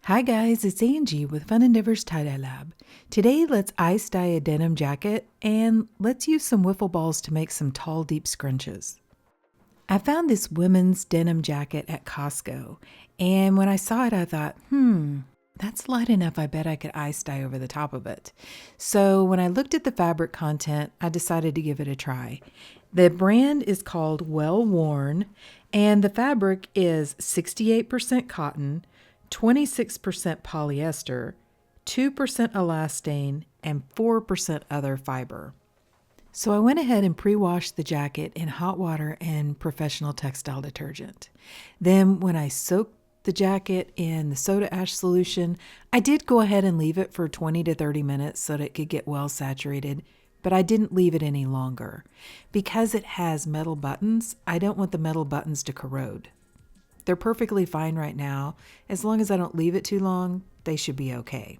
Hi guys, it's Angie with Fun Endeavors Tie-Dye Lab. Today let's ice dye a denim jacket and let's use some wiffle balls to make some tall deep scrunches. I found this women's denim jacket at Costco, and when I saw it I thought, that's light enough, I bet I could ice dye over the top of it. So when I looked at the fabric content, I decided to give it a try. The brand is called Well Worn, and the fabric is 68% cotton, 26% polyester, 2% elastane, and 4% other fiber. So I went ahead and pre-washed the jacket in hot water and professional textile detergent. Then when I soaked the jacket in the soda ash solution, I did go ahead and leave it for 20 to 30 minutes so that it could get well saturated, but I didn't leave it any longer. Because it has metal buttons, I don't want the metal buttons to corrode. They're perfectly fine right now. As long as I don't leave it too long, they should be okay.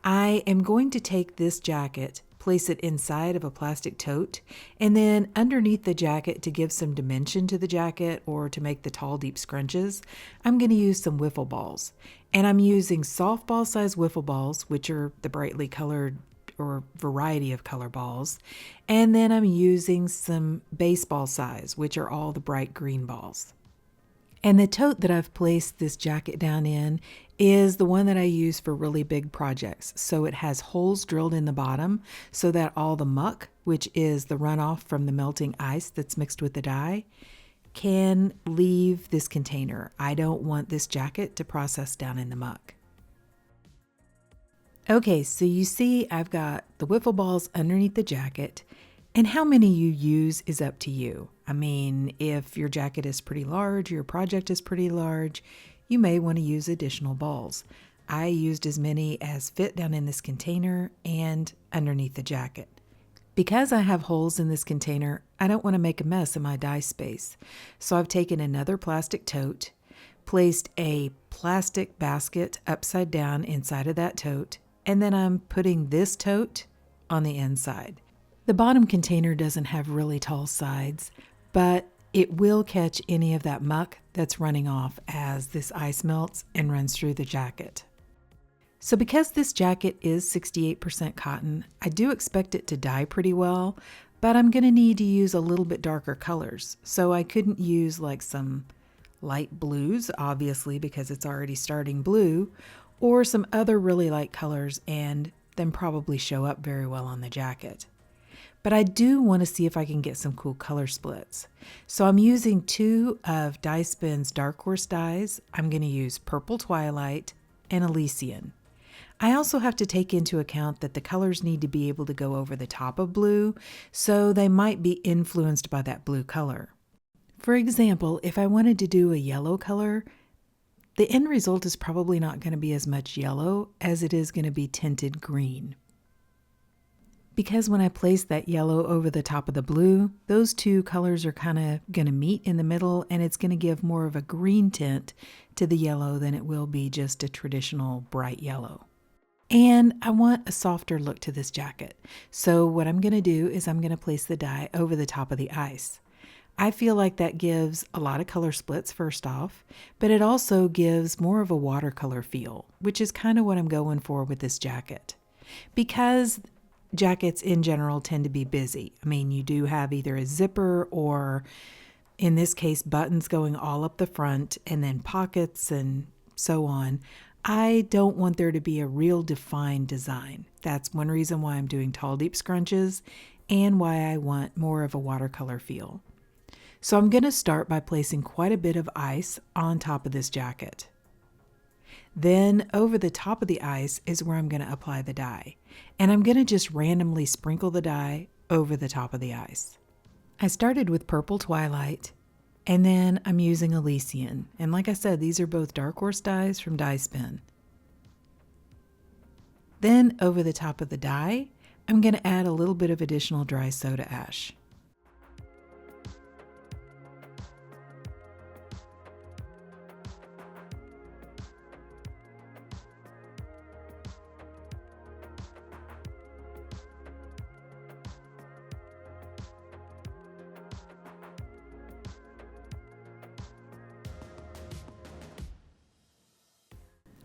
I am going to take this jacket, place it inside of a plastic tote, and then underneath the jacket to give some dimension to the jacket or to make the tall deep scrunches, I'm going to use some wiffle balls. And I'm using softball size wiffle balls, which are the brightly colored or variety of color balls. And then I'm using some baseball size, which are all the bright green balls. And the tote that I've placed this jacket down in is the one that I use for really big projects. So it has holes drilled in the bottom so that all the muck, which is the runoff from the melting ice that's mixed with the dye, can leave this container. I don't want this jacket to process down in the muck. Okay, so you see I've got the wiffle balls underneath the jacket, and how many you use is up to you. I mean, if your jacket is pretty large, your project is pretty large, you may want to use additional balls. I used as many as fit down in this container and underneath the jacket. Because I have holes in this container, I don't want to make a mess in my dye space. So I've taken another plastic tote, placed a plastic basket upside down inside of that tote, and then I'm putting this tote on the inside. The bottom container doesn't have really tall sides, but it will catch any of that muck that's running off as this ice melts and runs through the jacket. So because this jacket is 68% cotton, I do expect it to dye pretty well, but I'm going to need to use a little bit darker colors. So I couldn't use like some light blues, obviously, because it's already starting blue, or some other really light colors and then probably show up very well on the jacket. But I do want to see if I can get some cool color splits. So I'm using two of Dye Spin's Dark Horse dyes. I'm going to use Purple Twilight and Elysian. I also have to take into account that the colors need to be able to go over the top of blue, so they might be influenced by that blue color. For example, if I wanted to do a yellow color, the end result is probably not going to be as much yellow as it is going to be tinted green. Because when I place that yellow over the top of the blue, those two colors are kind of going to meet in the middle, and it's going to give more of a green tint to the yellow than it will be just a traditional bright yellow. And I want a softer look to this jacket. So what I'm going to do is I'm going to place the dye over the top of the ice. I feel like that gives a lot of color splits first off, but it also gives more of a watercolor feel, which is kind of what I'm going for with this jacket. Because jackets in general tend to be busy. I mean, you do have either a zipper or, in this case, buttons going all up the front and then pockets and so on. I don't want there to be a real defined design. That's one reason why I'm doing tall deep scrunches and why I want more of a watercolor feel. So I'm going to start by placing quite a bit of ice on top of this jacket. Then over the top of the ice is where I'm going to apply the dye. And I'm going to just randomly sprinkle the dye over the top of the ice. I started with Purple Twilight, and then I'm using Elysian. And like I said, these are both Dark Horse dyes from Dye Spin. Then over the top of the dye, I'm going to add a little bit of additional dry soda ash.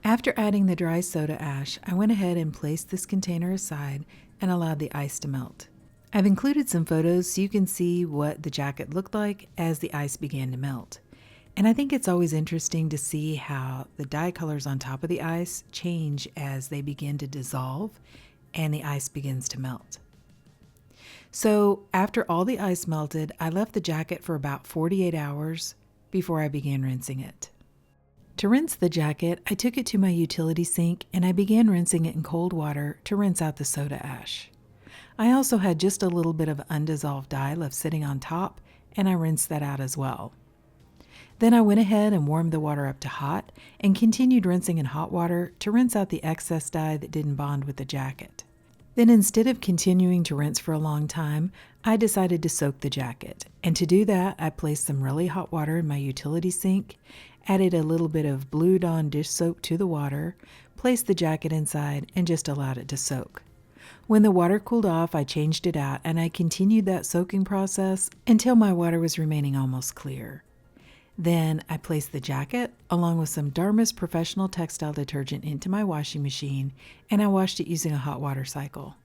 After adding the dry soda ash, I went ahead and placed this container aside and allowed the ice to melt. I've included some photos so you can see what the jacket looked like as the ice began to melt. And I think it's always interesting to see how the dye colors on top of the ice change as they begin to dissolve and the ice begins to melt. So after all the ice melted, I left the jacket for about 48 hours before I began rinsing it. To rinse the jacket, I took it to my utility sink and I began rinsing it in cold water to rinse out the soda ash. I also had just a little bit of undissolved dye left sitting on top, and I rinsed that out as well. Then I went ahead and warmed the water up to hot and continued rinsing in hot water to rinse out the excess dye that didn't bond with the jacket. Then instead of continuing to rinse for a long time, I decided to soak the jacket. And to do that, I placed some really hot water in my utility sink, added a little bit of Blue Dawn dish soap to the water, placed the jacket inside, and just allowed it to soak. When the water cooled off, I changed it out and I continued that soaking process until my water was remaining almost clear. Then I placed the jacket along with some Dharma's Professional Textile Detergent into my washing machine and I washed it using a hot water cycle.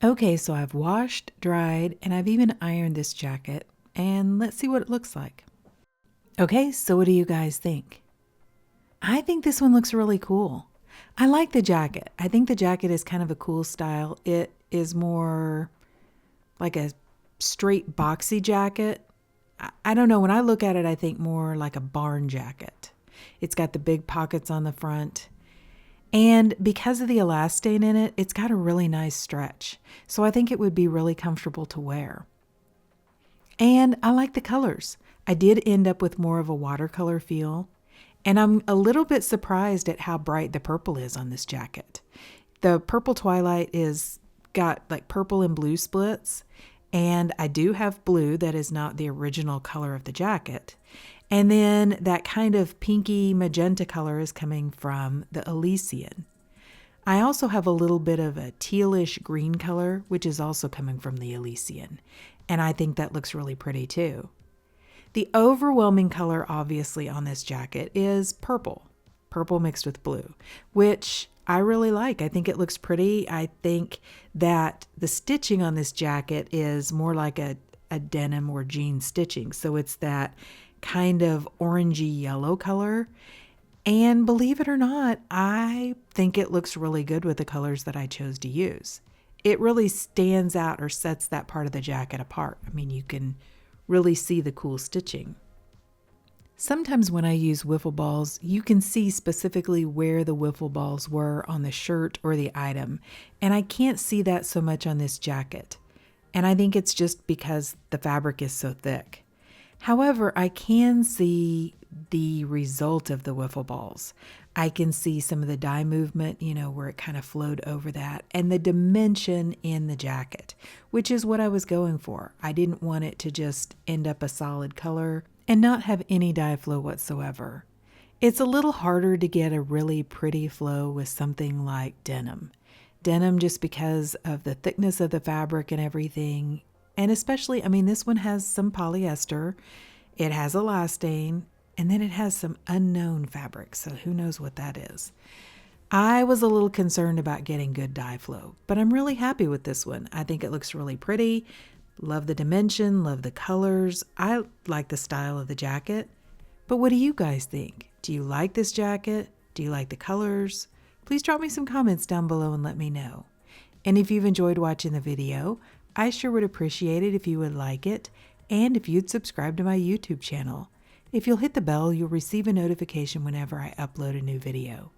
Okay, so I've washed, dried, and I've even ironed this jacket, and let's see what it looks like. Okay, so what do you guys think? I think this one looks really cool. I like the jacket. I think the jacket is kind of a cool style. It is more like a straight boxy jacket. I don't know, when I look at it, I think more like a barn jacket. It's got the big pockets on the front. And because of the elastane in it, it's got a really nice stretch. So I think it would be really comfortable to wear. And I like the colors. I did end up with more of a watercolor feel. And I'm a little bit surprised at how bright the purple is on this jacket. The purple twilight is got like purple and blue splits. And I do have blue that is not the original color of the jacket. And then that kind of pinky magenta color is coming from the elastane. I also have a little bit of a tealish green color, which is also coming from the elastane. And I think that looks really pretty too. The overwhelming color, obviously, on this jacket is purple. Purple mixed with blue, which I really like. I think it looks pretty. I think that the stitching on this jacket is more like a denim or jean stitching. So it's that kind of orangey yellow color. And believe it or not, I think it looks really good with the colors that I chose to use. It really stands out or sets that part of the jacket apart. I mean, you can really see the cool stitching. Sometimes when I use wiffle balls, you can see specifically where the wiffle balls were on the shirt or the item. And I can't see that so much on this jacket. And I think it's just because the fabric is so thick. However, I can see the result of the wiffle balls. I can see some of the dye movement, where it kind of flowed over that, and the dimension in the jacket, which is what I was going for. I didn't want it to just end up a solid color and not have any dye flow whatsoever. It's a little harder to get a really pretty flow with something like denim. Denim, just because of the thickness of the fabric and everything. And especially, this one has some polyester, it has elastane, and then it has some unknown fabric, so who knows what that is. I was a little concerned about getting good dye flow, but I'm really happy with this one. I think it looks really pretty. Love the dimension, love the colors. I like the style of the jacket. But what do you guys think? Do you like this jacket? Do you like the colors? Please drop me some comments down below and let me know. And if you've enjoyed watching the video, I sure would appreciate it if you would like it, and if you'd subscribe to my YouTube channel. If you'll hit the bell, you'll receive a notification whenever I upload a new video.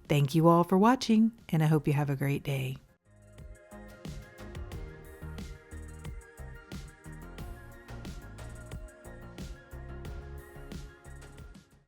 Thank you all for watching, and I hope you have a great day.